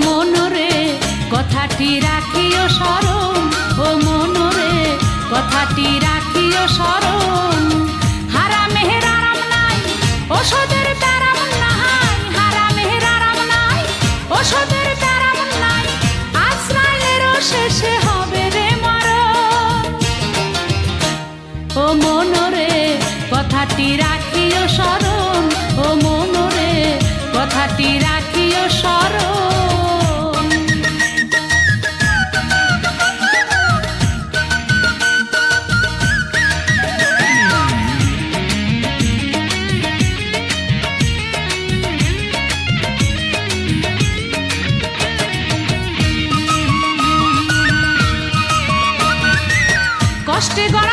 মনরে কথাটি রাখিও স্মরণ, ও মনরে কথাটি রাখিও স্মরণ। হারামের আরাম নাই, ওষুধের তারাম নাই, হারামের আরাম নাই, ওষুধের তারাম নাই, আজরাইলেরও শেষে হবে রে মরণ। ও মনরে কথাটি রাখিও স্মরণ, ও মনরে কথাটি রাখিও স্মরণ। কষ্টে গড়া